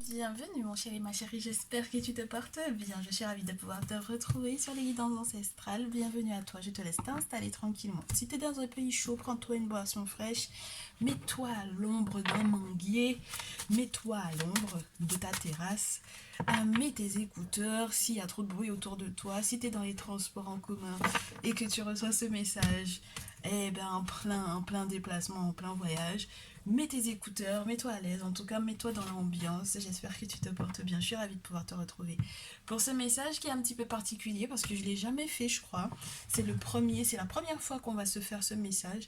Bienvenue mon chéri, ma chérie, j'espère que tu te portes bien. Je suis ravie de pouvoir te retrouver sur les guidances ancestrales. Bienvenue à toi, je te laisse t'installer tranquillement. Si tu es dans un pays chaud, prends-toi une boisson fraîche, mets-toi à l'ombre d'un manguier, mets-toi à l'ombre de ta terrasse, mets tes écouteurs s'il y a trop de bruit autour de toi, si tu es dans les transports en commun et que tu reçois ce message, en plein déplacement, en plein voyage, mets tes écouteurs, mets-toi à l'aise, en tout cas mets-toi dans l'ambiance. J'espère que tu te portes bien. Je suis ravie de pouvoir te retrouver pour ce message qui est un petit peu particulier parce que je ne l'ai jamais fait, je crois. C'est la première fois qu'on va se faire ce message.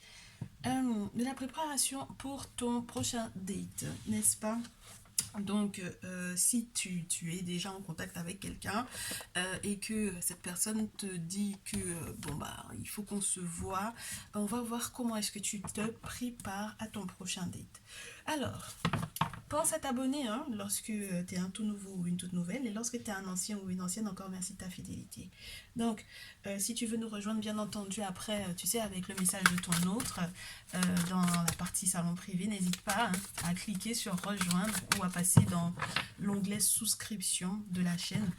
De la préparation pour ton prochain date, n'est-ce pas? Donc, si tu es déjà en contact avec quelqu'un et que cette personne te dit que bon bah il faut qu'on se voit, on va voir comment est-ce que tu te prépares à ton prochain date. Alors, pense à t'abonner lorsque tu es un tout nouveau ou une toute nouvelle et lorsque tu es un ancien ou une ancienne, encore merci de ta fidélité. Donc, si tu veux nous rejoindre, bien entendu, après, tu sais, avec le message de ton autre, dans la partie salon privé, n'hésite pas à cliquer sur rejoindre ou à passer dans l'onglet souscription de la chaîne.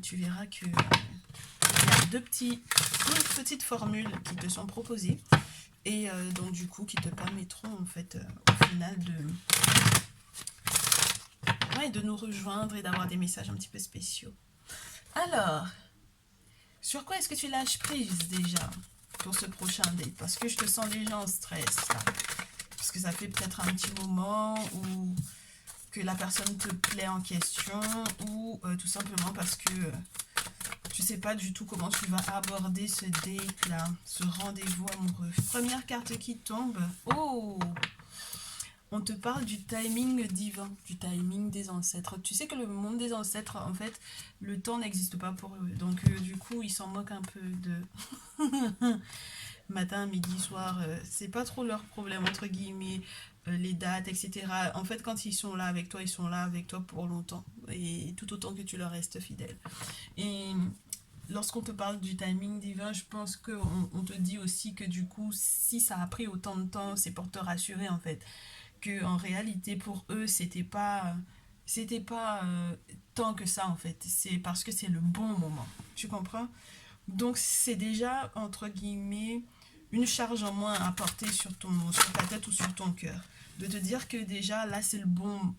Tu verras que il y a deux petites formules qui te sont proposées et donc du coup qui te permettront en fait au final de nous rejoindre et d'avoir des messages un petit peu spéciaux. Alors, sur quoi est-ce que tu lâches prise déjà pour ce prochain date? Parce que je te sens déjà en stress là. Parce que ça fait peut-être un petit moment ou que la personne te plaît en question ou tout simplement parce que tu sais pas du tout comment tu vas aborder ce date là, ce rendez-vous amoureux. Première carte qui tombe. Oh, on te parle du timing divin, du timing des ancêtres. Tu sais que le monde des ancêtres, en fait, le temps n'existe pas pour eux. Donc, du coup, ils s'en moquent un peu de matin, midi, soir. C'est pas trop leur problème, entre guillemets, les dates, etc. En fait, quand ils sont là avec toi, ils sont là avec toi pour longtemps. Et tout autant que tu leur restes fidèle. Et lorsqu'on te parle du timing divin, je pense qu'on te dit aussi que du coup, si ça a pris autant de temps, c'est pour te rassurer en fait que en réalité pour eux c'était pas tant que ça en fait, c'est parce que c'est le bon moment, tu comprends? Donc c'est déjà entre guillemets une charge en moins à porter sur ta tête ou sur ton cœur, de te dire que déjà là c'est le bon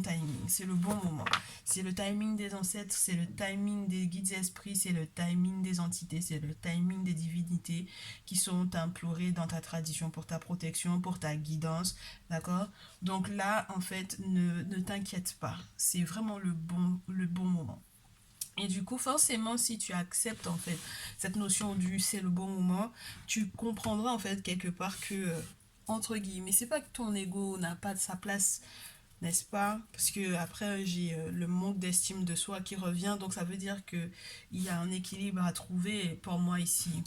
timing, c'est le bon moment, c'est le timing des ancêtres, c'est le timing des guides esprits, c'est le timing des entités, c'est le timing des divinités qui sont implorées dans ta tradition pour ta protection, pour ta guidance, d'accord? Donc là en fait ne t'inquiète pas, c'est vraiment le bon moment. Et du coup, forcément, si tu acceptes en fait cette notion du c'est le bon moment, tu comprendras en fait quelque part que, entre guillemets, c'est pas que ton ego n'a pas de sa place, n'est-ce pas? Parce que après, j'ai le manque d'estime de soi qui revient, donc ça veut dire que il y a un équilibre à trouver pour moi ici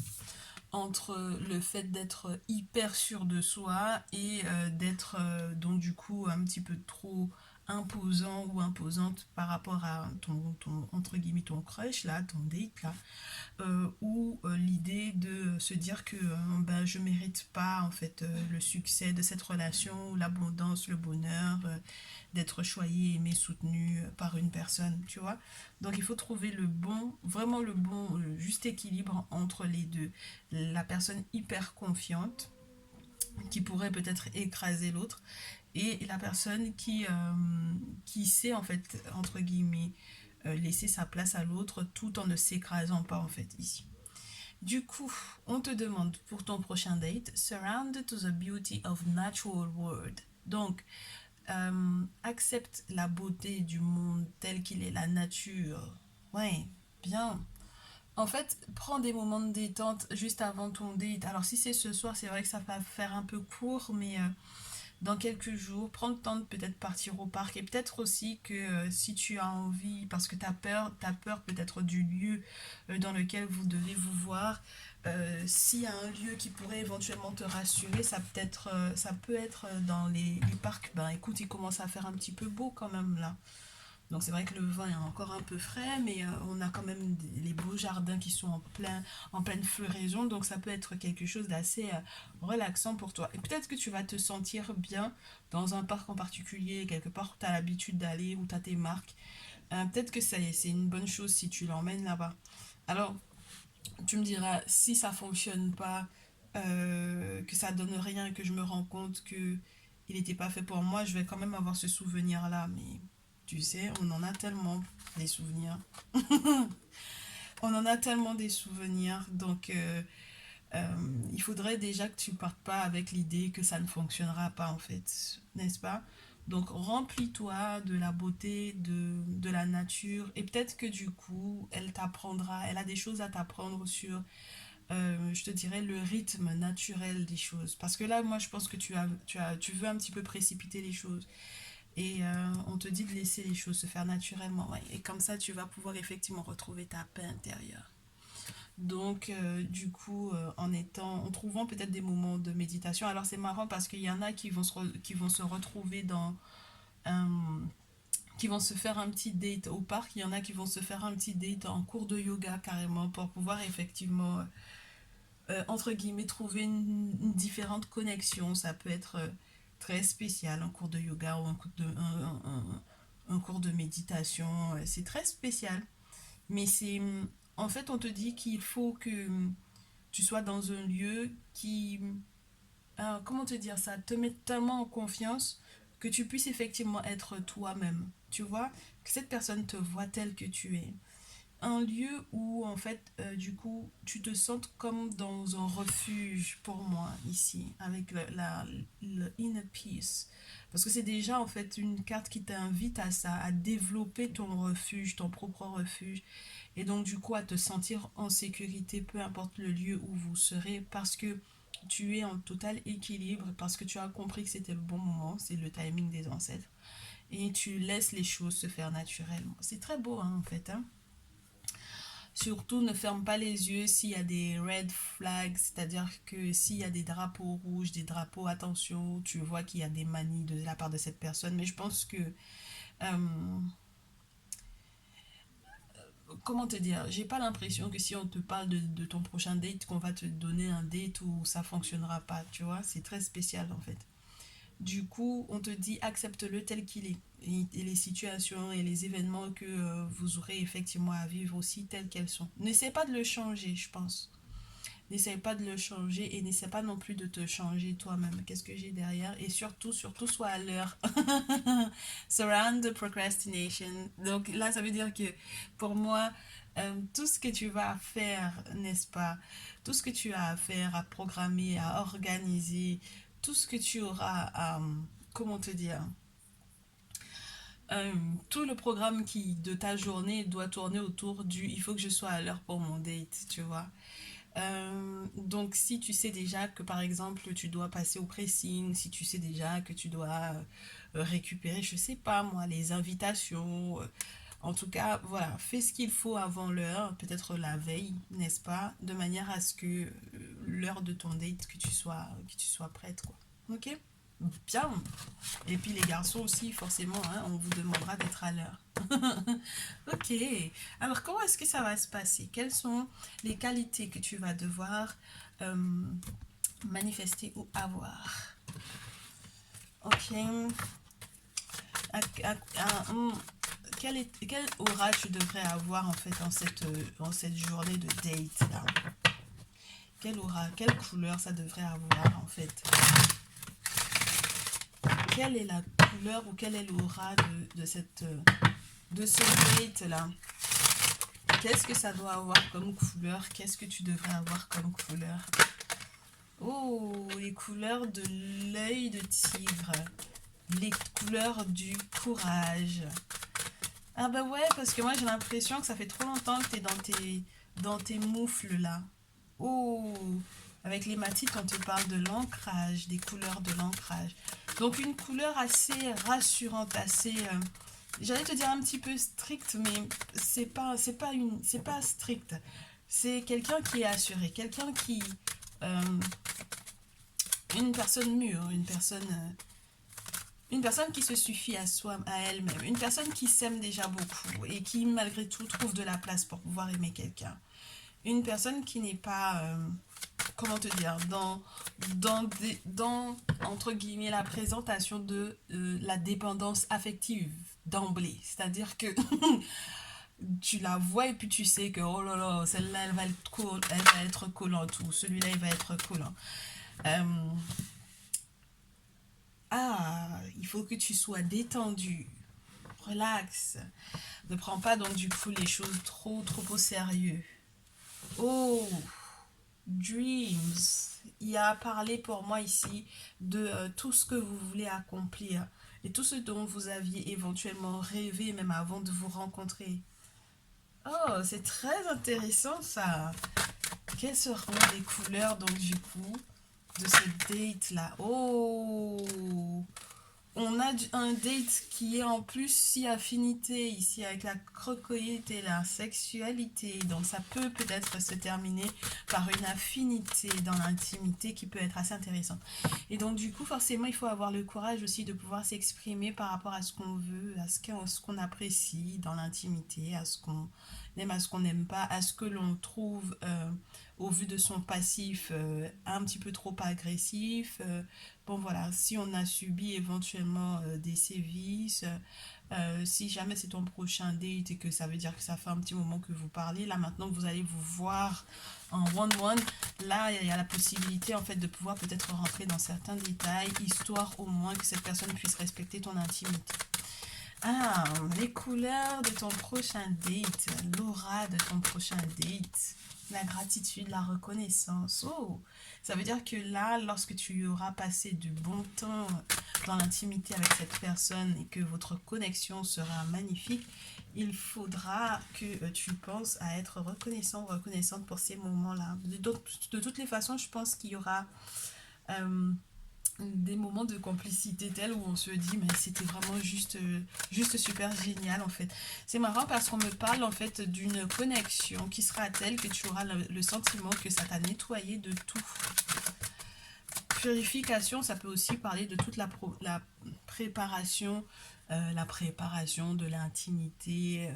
entre le fait d'être hyper sûr de soi et d'être donc du coup un petit peu trop imposant ou imposante par rapport à ton entre guillemets ton crush là, ton date là, ou l'idée de se dire que ben, je mérite pas en fait le succès de cette relation, l'abondance, le bonheur, d'être choyé, aimé, soutenu par une personne, tu vois. Donc il faut trouver le bon, vraiment le bon, le juste équilibre entre les deux. La personne hyper confiante qui pourrait peut-être écraser l'autre et la personne qui sait en fait entre guillemets laisser sa place à l'autre tout en ne s'écrasant pas en fait ici. Du coup, on te demande pour ton prochain date, surrounded to the beauty of natural world. Donc, accepte la beauté du monde tel qu'il est, la nature. Ouais, bien. En fait, prends des moments de détente juste avant ton date. Alors, si c'est ce soir, c'est vrai que ça va faire un peu court, mais dans quelques jours, prends le temps de peut-être partir au parc et peut-être aussi que si tu as envie, parce que tu as peur peut-être du lieu dans lequel vous devez vous voir, s'il y a un lieu qui pourrait éventuellement te rassurer, ça peut être dans les parcs. Ben écoute, il commence à faire un petit peu beau quand même là. Donc c'est vrai que le vin est encore un peu frais, mais on a quand même les beaux jardins qui sont en pleine floraison, donc ça peut être quelque chose d'assez relaxant pour toi. Et peut-être que tu vas te sentir bien dans un parc en particulier, quelque part où tu as l'habitude d'aller, où tu as tes marques. Peut-être que c'est une bonne chose si tu l'emmènes là-bas. Alors, tu me diras, si ça fonctionne pas, que ça donne rien, que je me rends compte que il n'était pas fait pour moi, je vais quand même avoir ce souvenir-là. Mais tu sais, on en a tellement des souvenirs. On en a tellement des souvenirs. Donc, il faudrait déjà que tu partes pas avec l'idée que ça ne fonctionnera pas, en fait. N'est-ce pas? Donc, remplis-toi de la beauté de la nature. Et peut-être que du coup, elle t'apprendra, elle a des choses à t'apprendre sur je te dirais, le rythme naturel des choses. Parce que là, moi, je pense que tu veux un petit peu précipiter les choses. Et on te dit de laisser les choses se faire naturellement. Ouais. Et comme ça, tu vas pouvoir effectivement retrouver ta paix intérieure. Donc, en trouvant peut-être des moments de méditation. Alors, c'est marrant parce qu'il y en a qui vont se retrouver un, qui vont se faire un petit date au parc. Il y en a qui vont se faire un petit date en cours de yoga carrément pour pouvoir effectivement entre guillemets, trouver une différente connexion. Ça peut être très spécial, un cours de yoga ou un cours de méditation. C'est très spécial. Mais en fait, on te dit qu'il faut que tu sois dans un lieu qui, comment te dire ça, te met tellement en confiance que tu puisses effectivement être toi-même. Tu vois, que cette personne te voit tel que tu es, un lieu où en fait du coup tu te sens comme dans un refuge pour moi ici avec le inner peace, parce que c'est déjà en fait une carte qui t'invite à ça, à développer ton refuge, ton propre refuge, et donc du coup à te sentir en sécurité peu importe le lieu où vous serez, parce que tu es en total équilibre, parce que tu as compris que c'était le bon moment, c'est le timing des ancêtres, et tu laisses les choses se faire naturellement. C'est très beau hein, en fait hein. Surtout, ne ferme pas les yeux s'il y a des red flags, c'est-à-dire que s'il y a des drapeaux rouges, des drapeaux, attention, tu vois qu'il y a des manies de la part de cette personne. Mais je pense que, euh, comment te dire, j'ai pas l'impression que si on te parle de ton prochain date, qu'on va te donner un date où ça fonctionnera pas, tu vois, c'est très spécial en fait. Du coup, on te dit accepte-le tel qu'il est. Et les situations et les événements que vous aurez effectivement à vivre aussi telles qu'elles sont. N'essaie pas de le changer, je pense. N'essaie pas de le changer et n'essaie pas non plus de te changer toi-même. Qu'est-ce que j'ai derrière? Et surtout, surtout, sois à l'heure. Surround the procrastination. Donc là, ça veut dire que pour moi, tout ce que tu vas faire, n'est-ce pas? Tout ce que tu as à faire, à programmer, à organiser, tout ce que tu auras à, comment te dire? Euh, Tout le programme de ta journée doit tourner autour du il faut que je sois à l'heure pour mon date, tu vois. Donc si tu sais déjà que par exemple tu dois passer au pressing, si tu sais déjà que tu dois récupérer, je sais pas moi, les invitations, en tout cas voilà, fais ce qu'il faut avant l'heure, peut-être la veille, n'est-ce pas, de manière à ce que l'heure de ton date que tu sois prête quoi. Ok? Bien. Et puis les garçons aussi, forcément, hein, on vous demandera d'être à l'heure. Ok. Alors, comment est-ce que ça va se passer? Quelles sont les qualités que tu vas devoir euh, manifester ou avoir? Ok. Quelle aura tu devrais avoir en fait en cette journée de date là? Quelle aura, quelle couleur ça devrait avoir en fait? Quelle est la couleur ou quelle est l'aura de ce date là? Qu'est-ce que ça doit avoir comme couleur? Qu'est-ce que tu devrais avoir comme couleur? Oh, les couleurs de l'œil de tigre. Les couleurs du courage. Ah bah ouais, parce que moi j'ai l'impression que ça fait trop longtemps que t'es dans tes moufles là. Oh, avec les matites, on te parle de l'ancrage, des couleurs de l'ancrage. Donc une couleur assez rassurante, assez... j'allais te dire un petit peu stricte, mais c'est pas strict. C'est quelqu'un qui est assuré, quelqu'un qui... une personne mûre, Une personne qui se suffit à soi, à elle-même. Une personne qui s'aime déjà beaucoup et qui, malgré tout, trouve de la place pour pouvoir aimer quelqu'un. Une personne qui n'est pas, comment te dire, dans, entre guillemets, la présentation de la dépendance affective d'emblée. C'est-à-dire que tu la vois et puis tu sais que, oh là là, celle-là, elle va être collante ou celui-là, il va être collant. Euh, il faut que tu sois détendu, relax. Ne prends pas donc du coup les choses trop au sérieux. Oh, dreams. Il y a parlé pour moi ici de tout ce que vous voulez accomplir et tout ce dont vous aviez éventuellement rêvé même avant de vous rencontrer. Oh, c'est très intéressant ça. Quelles seront les couleurs donc du coup de ce date là? Oh, on a un date qui est en plus si affinité ici avec la crocoïde et la sexualité. Donc ça peut peut-être se terminer par une affinité dans l'intimité qui peut être assez intéressante. Et donc du coup forcément il faut avoir le courage aussi de pouvoir s'exprimer par rapport à ce qu'on veut, à ce qu'on apprécie dans l'intimité, à ce qu'on aime, à ce qu'on n'aime pas, à ce que l'on trouve au vu de son passif un petit peu trop agressif. Bon voilà, si on a subi éventuellement des sévices, si jamais c'est ton prochain date et que ça veut dire que ça fait un petit moment que vous parlez, là maintenant que vous allez vous voir en one-one, là il y a la possibilité en fait de pouvoir peut-être rentrer dans certains détails, histoire au moins que cette personne puisse respecter ton intimité. Ah, les couleurs de ton prochain date, l'aura de ton prochain date, la gratitude, la reconnaissance. Oh, ça veut dire que là, lorsque tu auras passé du bon temps dans l'intimité avec cette personne et que votre connexion sera magnifique, il faudra que tu penses à être reconnaissant ou reconnaissante pour ces moments-là. De toutes les façons, je pense qu'il y aura euh, des moments de complicité tels où on se dit mais c'était vraiment juste super génial en fait. C'est marrant parce qu'on me parle en fait d'une connexion qui sera telle que tu auras le sentiment que ça t'a nettoyé de tout. Purification, ça peut aussi parler de toute la préparation, la préparation de l'intimité,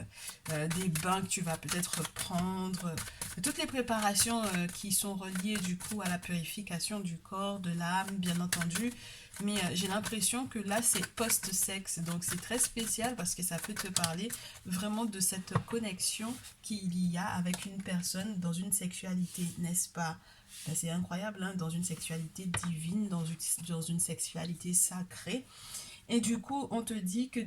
des bains que tu vas peut-être prendre, toutes les préparations qui sont reliées du coup à la purification du corps, de l'âme, bien entendu. Mais j'ai l'impression que là, c'est post-sexe. Donc, c'est très spécial parce que ça peut te parler vraiment de cette connexion qu'il y a avec une personne dans une sexualité, n'est-ce pas? Ben, c'est incroyable, hein, dans une sexualité divine, dans une sexualité sacrée. Et du coup, on te dit que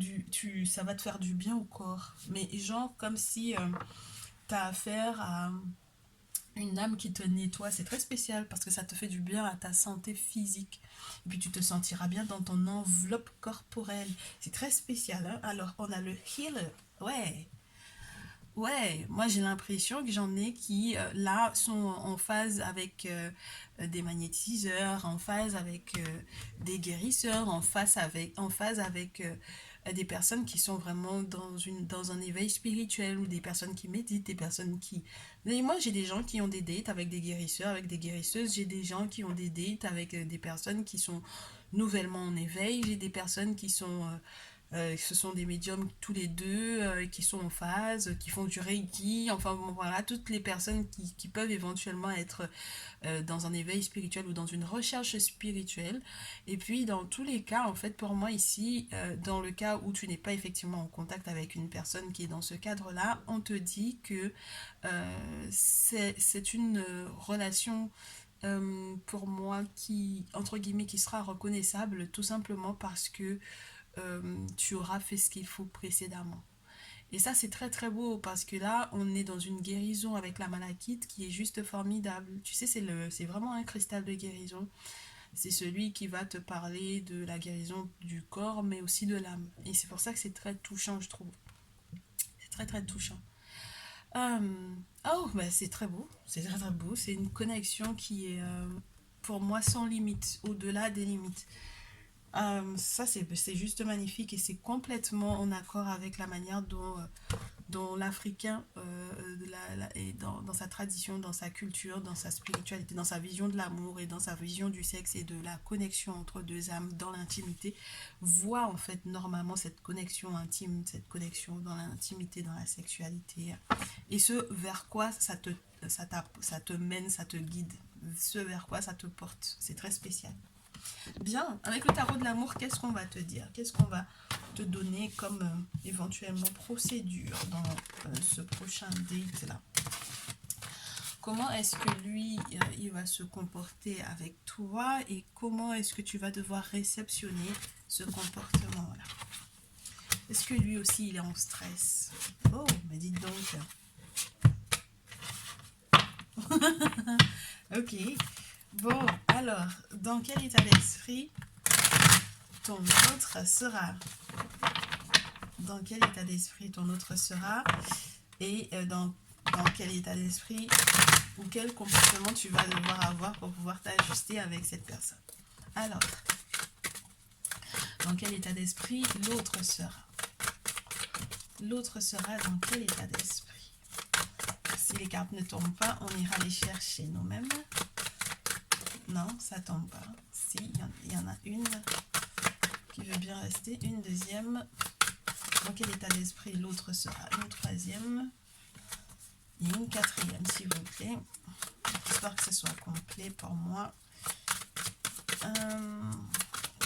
ça va te faire du bien au corps. Mais genre, comme si tu as affaire à une âme qui te nettoie. C'est très spécial parce que ça te fait du bien à ta santé physique. Et puis tu te sentiras bien dans ton enveloppe corporelle. C'est très spécial, hein. Alors, on a le healer. Ouais. Ouais, moi j'ai l'impression que j'en ai qui là sont en phase avec des magnétiseurs, en phase avec des guérisseurs, en phase avec des personnes qui sont vraiment dans un éveil spirituel ou des personnes qui méditent, des personnes qui... Et moi j'ai des gens qui ont des dates avec des guérisseurs, avec des guérisseuses, j'ai des gens qui ont des dates avec des personnes qui sont nouvellement en éveil, j'ai des personnes qui sont ce sont des médiums tous les deux qui sont en phase, qui font du reiki, enfin bon, voilà, toutes les personnes qui peuvent éventuellement être dans un éveil spirituel ou dans une recherche spirituelle. Et puis dans tous les cas, en fait, pour moi ici, dans le cas où tu n'es pas effectivement en contact avec une personne qui est dans ce cadre-là, on te dit que c'est une relation pour moi qui, entre guillemets, qui sera reconnaissable tout simplement parce que tu auras fait ce qu'il faut précédemment. Et ça, c'est très très beau parce que là, on est dans une guérison avec la malachite qui est juste formidable. Tu sais, c'est vraiment un cristal de guérison. C'est celui qui va te parler de la guérison du corps, mais aussi de l'âme. Et c'est pour ça que c'est très touchant, je trouve. C'est très très touchant. Oh, bah c'est très beau. C'est très très beau. C'est une connexion qui est pour moi sans limite, au-delà des limites. Ça, c'est juste magnifique et c'est complètement en accord avec la manière dans l'Africain, et dans sa tradition, dans sa culture, dans sa spiritualité, dans sa vision de l'amour et dans sa vision du sexe et de la connexion entre deux âmes dans l'intimité, voit en fait normalement cette connexion intime, cette connexion dans l'intimité, dans la sexualité, et ce vers quoi ça te mène, ça te guide, ce vers quoi ça te porte. C'est très spécial. Bien, avec le tarot de l'amour, qu'est-ce qu'on va te dire? Qu'est-ce qu'on va te donner comme éventuellement procédure dans ce prochain date là? Comment est-ce que lui, il va se comporter avec toi et comment est-ce que tu vas devoir réceptionner ce comportement-là? Est-ce que lui aussi, il est en stress? Oh, mais dites donc. Ok. Bon, alors, dans quel état d'esprit ton autre sera? Dans quel état d'esprit ton autre sera? Et dans quel état d'esprit ou quel comportement tu vas devoir avoir pour pouvoir t'ajuster avec cette personne? Alors, dans quel état d'esprit l'autre sera? L'autre sera dans quel état d'esprit? Si les cartes ne tombent pas, on ira les chercher nous-mêmes. Non, ça tombe pas. Si, il y en a une qui veut bien rester, une deuxième. Dans quel état d'esprit l'autre sera? Une troisième et une quatrième, s'il vous plaît. J'espère que ce soit complet pour moi.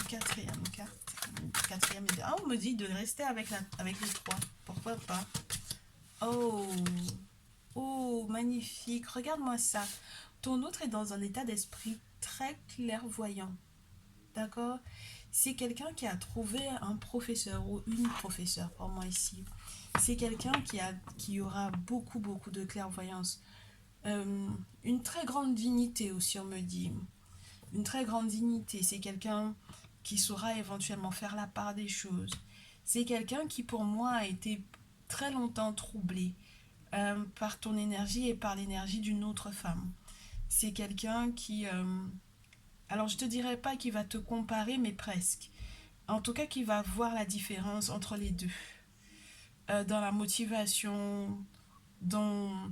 Quatrième carte. Quatrième. Ah, on me dit de rester avec les trois. Pourquoi pas? Oh, oh, magnifique. Regarde-moi ça. Ton autre est dans un état d'esprit très clairvoyant. D'accord? C'est quelqu'un qui a trouvé un professeur ou une professeure pour moi ici. C'est quelqu'un qui aura beaucoup de clairvoyance. Une très grande dignité aussi, on me dit. Une très grande dignité. C'est quelqu'un qui saura éventuellement faire la part des choses. C'est quelqu'un qui pour moi a été très longtemps troublé par ton énergie et par l'énergie d'une autre femme. C'est quelqu'un qui... alors je te dirais pas qu'il va te comparer, mais presque. En tout cas, qu'il va voir la différence entre les deux. Dans la motivation, dans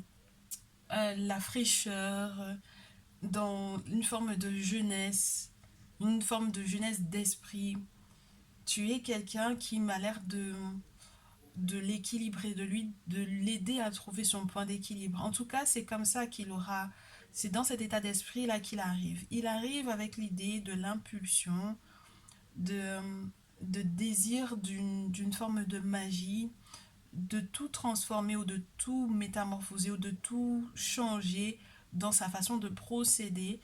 la fraîcheur, dans une forme de jeunesse, une forme de jeunesse d'esprit. Tu es quelqu'un qui m'a l'air de l'équilibrer, de l'aider à trouver son point d'équilibre. En tout cas, c'est comme ça qu'il aura, c'est dans cet état d'esprit-là qu'il arrive. Il arrive avec l'idée de l'impulsion, de, de désir d'une forme de magie, de tout transformer ou de tout métamorphoser ou de tout changer dans sa façon de procéder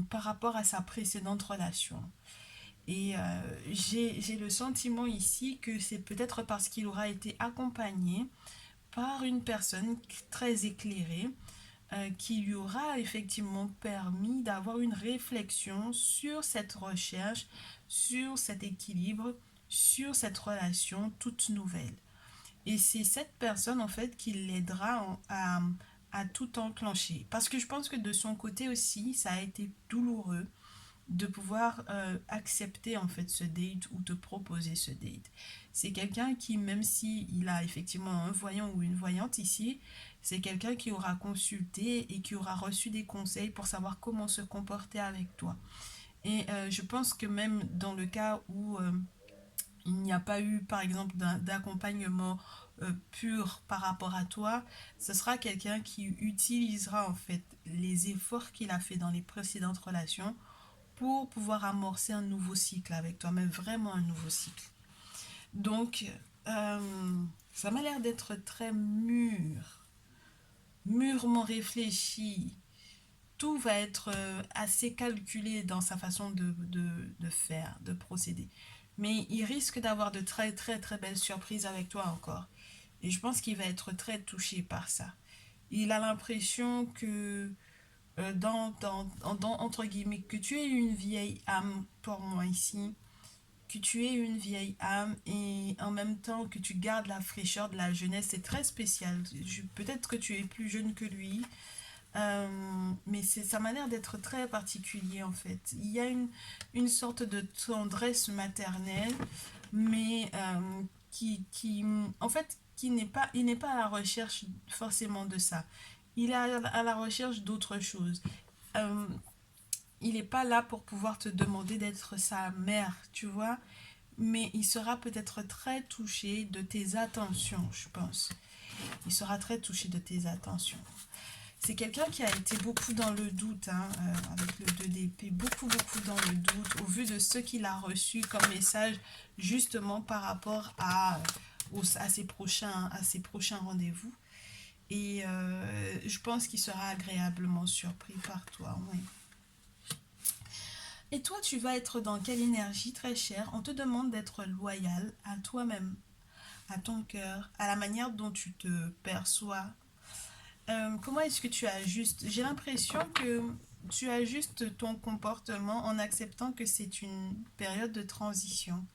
par rapport à sa précédente relation. Et j'ai le sentiment ici que c'est peut-être parce qu'il aura été accompagné par une personne très éclairée qui lui aura effectivement permis d'avoir une réflexion sur cette recherche, sur cet équilibre, sur cette relation toute nouvelle. Et c'est cette personne en fait qui l'aidera à tout enclencher. Parce que je pense que de son côté aussi, ça a été douloureux de pouvoir accepter en fait ce date ou te proposer ce date. C'est quelqu'un qui, même si il a effectivement un voyant ou une voyante ici, c'est quelqu'un qui aura consulté et qui aura reçu des conseils pour savoir comment se comporter avec toi. Et je pense que même dans le cas où il n'y a pas eu par exemple d'accompagnement pur par rapport à toi, ce sera quelqu'un qui utilisera en fait les efforts qu'il a fait dans les précédentes relations pour pouvoir amorcer un nouveau cycle avec toi, mais vraiment un nouveau cycle. Donc, ça m'a l'air d'être très mûr, mûrement réfléchi. Tout va être assez calculé dans sa façon de faire, de procéder. Mais il risque d'avoir de très belles surprises avec toi encore. Et je pense qu'il va être très touché par ça. Il a l'impression que entre guillemets, que tu es une vieille âme pour moi ici, que tu es une vieille âme et en même temps que tu gardes la fraîcheur de la jeunesse, c'est très spécial. Peut-être que tu es plus jeune que lui, mais ça m'a l'air d'être très particulier en fait. Il y a une sorte de tendresse maternelle, mais en fait, il n'est pas à la recherche forcément de ça. Il est à la recherche d'autre chose. Euh, il n'est pas là pour pouvoir te demander d'être sa mère, tu vois, mais il sera peut-être très touché de tes attentions, je pense. Il sera très touché de tes attentions. C'est quelqu'un qui a été beaucoup dans le doute, hein, avec le 2 d'épée, beaucoup, beaucoup dans le doute, au vu de ce qu'il a reçu comme message, justement par rapport à ses prochains rendez-vous. Et je pense qu'il sera agréablement surpris par toi, oui. Et toi, tu vas être dans quelle énergie, très chère? On te demande d'être loyal à toi-même, à ton cœur, à la manière dont tu te perçois. Comment est-ce que tu ajustes? J'ai l'impression que tu ajustes ton comportement en acceptant que c'est une période de transition.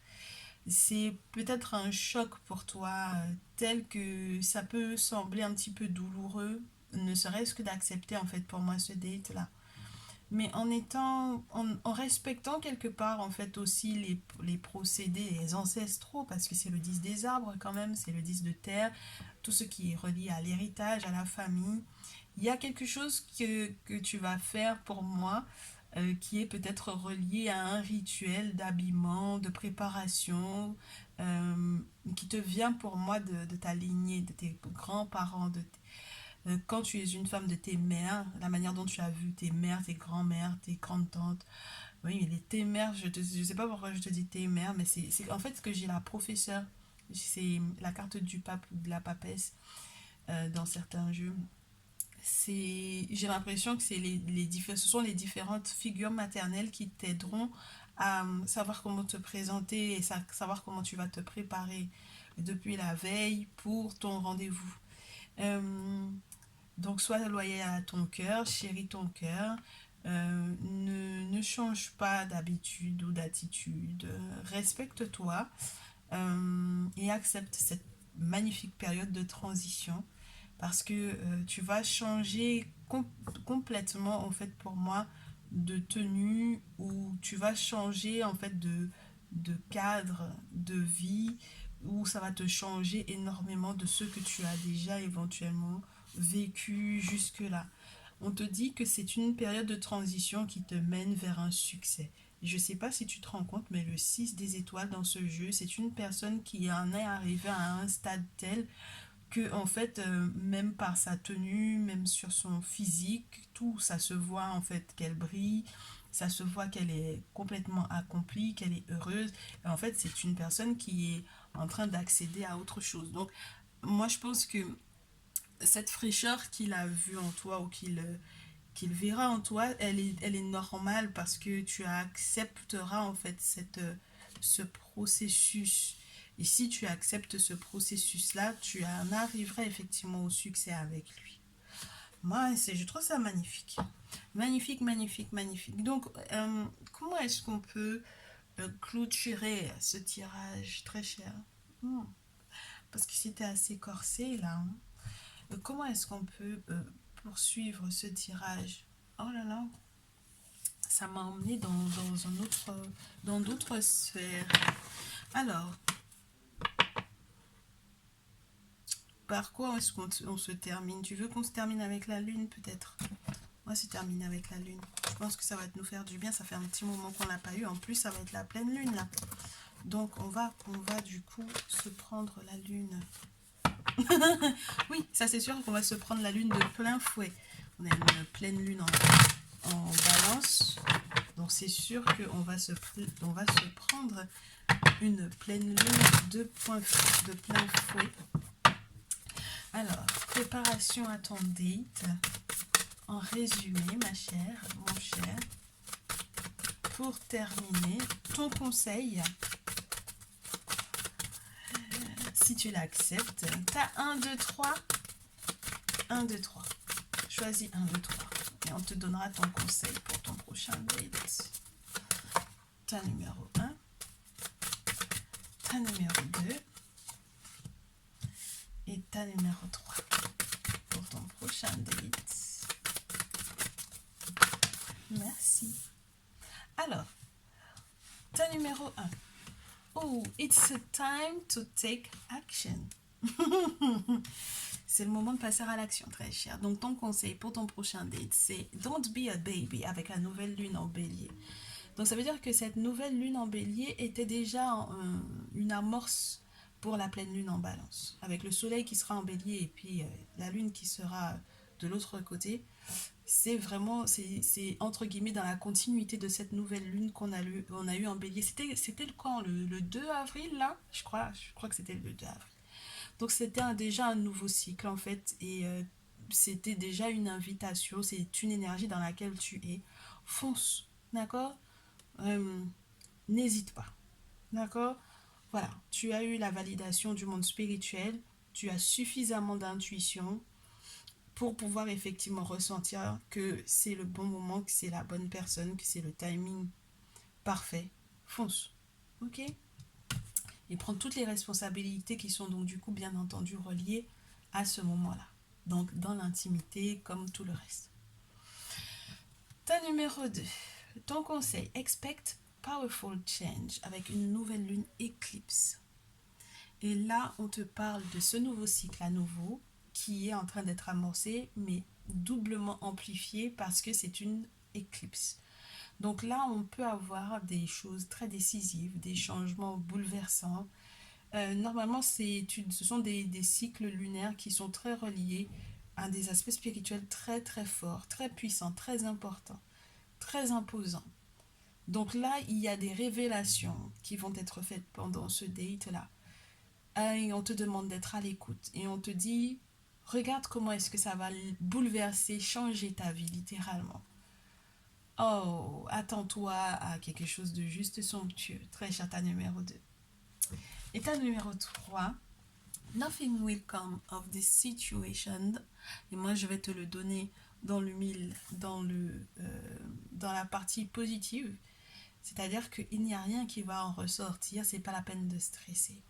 C'est peut-être un choc pour toi, tel que ça peut sembler un petit peu douloureux, ne serait-ce que d'accepter en fait pour moi ce date-là. Mais en respectant quelque part en fait aussi les procédés, les ancestraux, parce que c'est le 10 des arbres quand même, c'est le 10 de terre, tout ce qui est relié à l'héritage, à la famille. Il y a quelque chose que tu vas faire pour moi qui est peut-être relié à un rituel d'habillement, de préparation, euh, qui te vient pour moi de ta lignée, de tes grands-parents, quand tu es une femme de tes mères, la manière dont tu as vu tes mères, tes grands-mères, tes grandes-tantes. Oui, mais tes mères, je sais pas pourquoi je te dis tes mères, mais c'est en fait ce que j'ai la professeure. C'est la carte du pape ou de la papesse dans certains jeux. J'ai l'impression que ce sont les différentes figures maternelles qui t'aideront à savoir comment te présenter et savoir comment tu vas te préparer depuis la veille pour ton rendez-vous. Euh, donc, sois loyal à ton cœur, chéris ton cœur. Ne change pas d'habitude ou d'attitude. Respecte-toi et accepte cette magnifique période de transition parce que tu vas changer complètement, en fait, pour moi, de tenue ou tu vas changer, en fait, de cadre de vie où ça va te changer énormément de ce que tu as déjà éventuellement vécu jusque-là. On te dit que c'est une période de transition qui te mène vers un succès. Je ne sais pas si tu te rends compte, mais le 6 des étoiles dans ce jeu, c'est une personne qui en est arrivée à un stade tel que, en fait, même par sa tenue, même sur son physique, tout, ça se voit en fait qu'elle brille, ça se voit qu'elle est complètement accomplie, qu'elle est heureuse. Et en fait, c'est une personne qui est en train d'accéder à autre chose. Donc, moi, je pense que cette fraîcheur qu'il a vue en toi ou qu'il verra en toi, elle est normale parce que tu accepteras en fait ce processus. Et si tu acceptes ce processus-là, tu en arriveras effectivement au succès avec lui. Moi, je trouve ça magnifique. Magnifique, magnifique, magnifique. Donc, comment est-ce qu'on peut clôturer ce tirage très cher? Parce que c'était assez corsé là, hein. Comment est-ce qu'on peut poursuivre ce tirage? Oh là là, ça m'a emmené dans d'autres sphères. Alors, par quoi est-ce qu'on se termine? Tu veux qu'on se termine avec la lune peut-être? On va se terminer avec la lune. Je pense que ça va nous faire du bien. Ça fait un petit moment qu'on l'a pas eu. En plus, ça va être la pleine lune là. Donc, on va du coup se prendre la lune. Oui, ça c'est sûr qu'on va se prendre la lune de plein fouet. On a une pleine lune en balance. Donc c'est sûr qu'on va se prendre une pleine lune de plein fouet. Alors, préparation à ton date. En résumé, ma chère, mon cher, pour terminer, ton conseil, si tu l'acceptes, tu as 1, 2, 3. 1, 2, 3. Choisis 1, 2, 3. Et on te donnera ton conseil pour ton prochain date. Ta numéro 1. Ta numéro 2. Et ta numéro 3. Pour ton prochain date. Merci. Alors, ta numéro 1. Oh, it's a time to take action. C'est le moment de passer à l'action, très cher. Donc, ton conseil pour ton prochain date, c'est don't be a baby avec la nouvelle lune en bélier. Donc, ça veut dire que cette nouvelle lune en bélier était déjà une amorce pour la pleine lune en balance. Avec le soleil qui sera en bélier et puis la lune qui sera de l'autre côté. C'est vraiment, c'est entre guillemets dans la continuité de cette nouvelle lune qu'on a eu en bélier. C'était quand le 2 avril, là je crois que c'était le 2 avril. Donc c'était déjà un nouveau cycle en fait. Et c'était déjà une invitation, c'est une énergie dans laquelle tu es. Fonce, d'accord. N'hésite pas, d'accord. Voilà, tu as eu la validation du monde spirituel, tu as suffisamment d'intuition pour pouvoir effectivement ressentir que c'est le bon moment, que c'est la bonne personne, que c'est le timing parfait. Fonce, ok. Et prends toutes les responsabilités qui sont donc du coup bien entendu reliées à ce moment-là. Donc dans l'intimité comme tout le reste. Ta numéro 2, ton conseil, expect powerful change avec une nouvelle lune éclipse. Et là, on te parle de ce nouveau cycle à nouveau qui est en train d'être amorcé, mais doublement amplifié parce que c'est une éclipse. Donc là, on peut avoir des choses très décisives, des changements bouleversants. Normalement, ce sont des cycles lunaires qui sont très reliés à des aspects spirituels très très forts, très puissants, très importants, très imposants. Donc là, il y a des révélations qui vont être faites pendant ce date-là. Et on te demande d'être à l'écoute. Et on te dit, regarde comment est-ce que ça va bouleverser, changer ta vie, littéralement. Oh, attends-toi à quelque chose de juste somptueux. Très cher, ta numéro 2. Et ta numéro 3, nothing will come of this situation. Et moi, je vais te le donner dans le mille, dans la partie positive. C'est-à-dire qu'il n'y a rien qui va en ressortir, c'est pas la peine de stresser.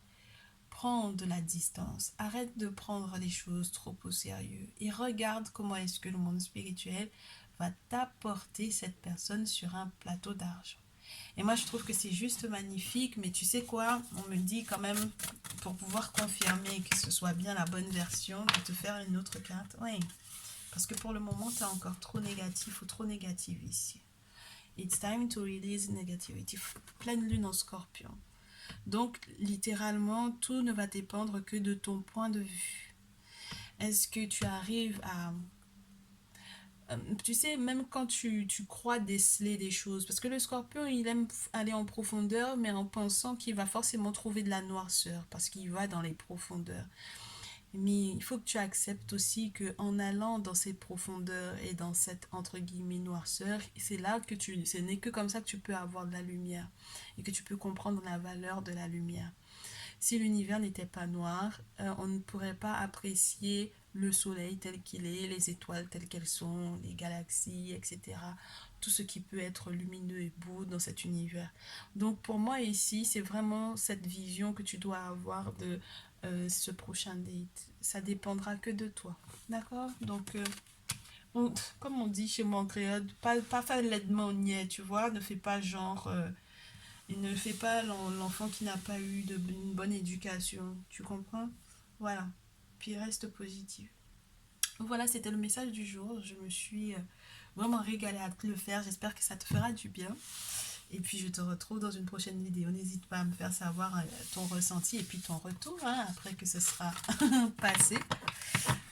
Prends de la distance, arrête de prendre les choses trop au sérieux et regarde comment est-ce que le monde spirituel va t'apporter cette personne sur un plateau d'argent. Et moi je trouve que c'est juste magnifique, mais tu sais quoi, on me dit quand même, pour pouvoir confirmer que ce soit bien la bonne version, de te faire une autre carte. Oui, parce que pour le moment tu es encore trop négatif ou trop négative ici. It's time to release negativity. Pleine lune en scorpion. Donc, littéralement, tout ne va dépendre que de ton point de vue. Est-ce que tu arrives à... tu sais, même quand tu crois déceler des choses, parce que le scorpion, il aime aller en profondeur, mais en pensant qu'il va forcément trouver de la noirceur, parce qu'il va dans les profondeurs. Mais il faut que tu acceptes aussi qu'en allant dans ces profondeurs et dans cette, entre guillemets, noirceur, c'est là que ce n'est que comme ça que tu peux avoir de la lumière et que tu peux comprendre la valeur de la lumière. Si l'univers n'était pas noir, on ne pourrait pas apprécier le soleil tel qu'il est, les étoiles telles qu'elles sont, les galaxies, etc. Tout ce qui peut être lumineux et beau dans cet univers. Donc pour moi ici, c'est vraiment cette vision que tu dois avoir de ce prochain date. Ça dépendra que de toi. D'accord. Donc, comme on dit chez moi en créole, pas facilement niais, tu vois. Ne fais pas genre... il ne fait pas l'enfant qui n'a pas eu une bonne éducation. Tu comprends? Voilà. Puis reste positif. Voilà, c'était le message du jour. Je me suis vraiment régalée à te le faire. J'espère que ça te fera du bien. Et puis je te retrouve dans une prochaine vidéo. N'hésite pas à me faire savoir ton ressenti et puis ton retour. Hein, après que ce sera passé,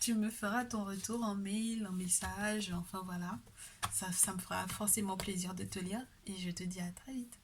tu me feras ton retour en mail, en message. Enfin voilà, ça me fera forcément plaisir de te lire. Et je te dis à très vite.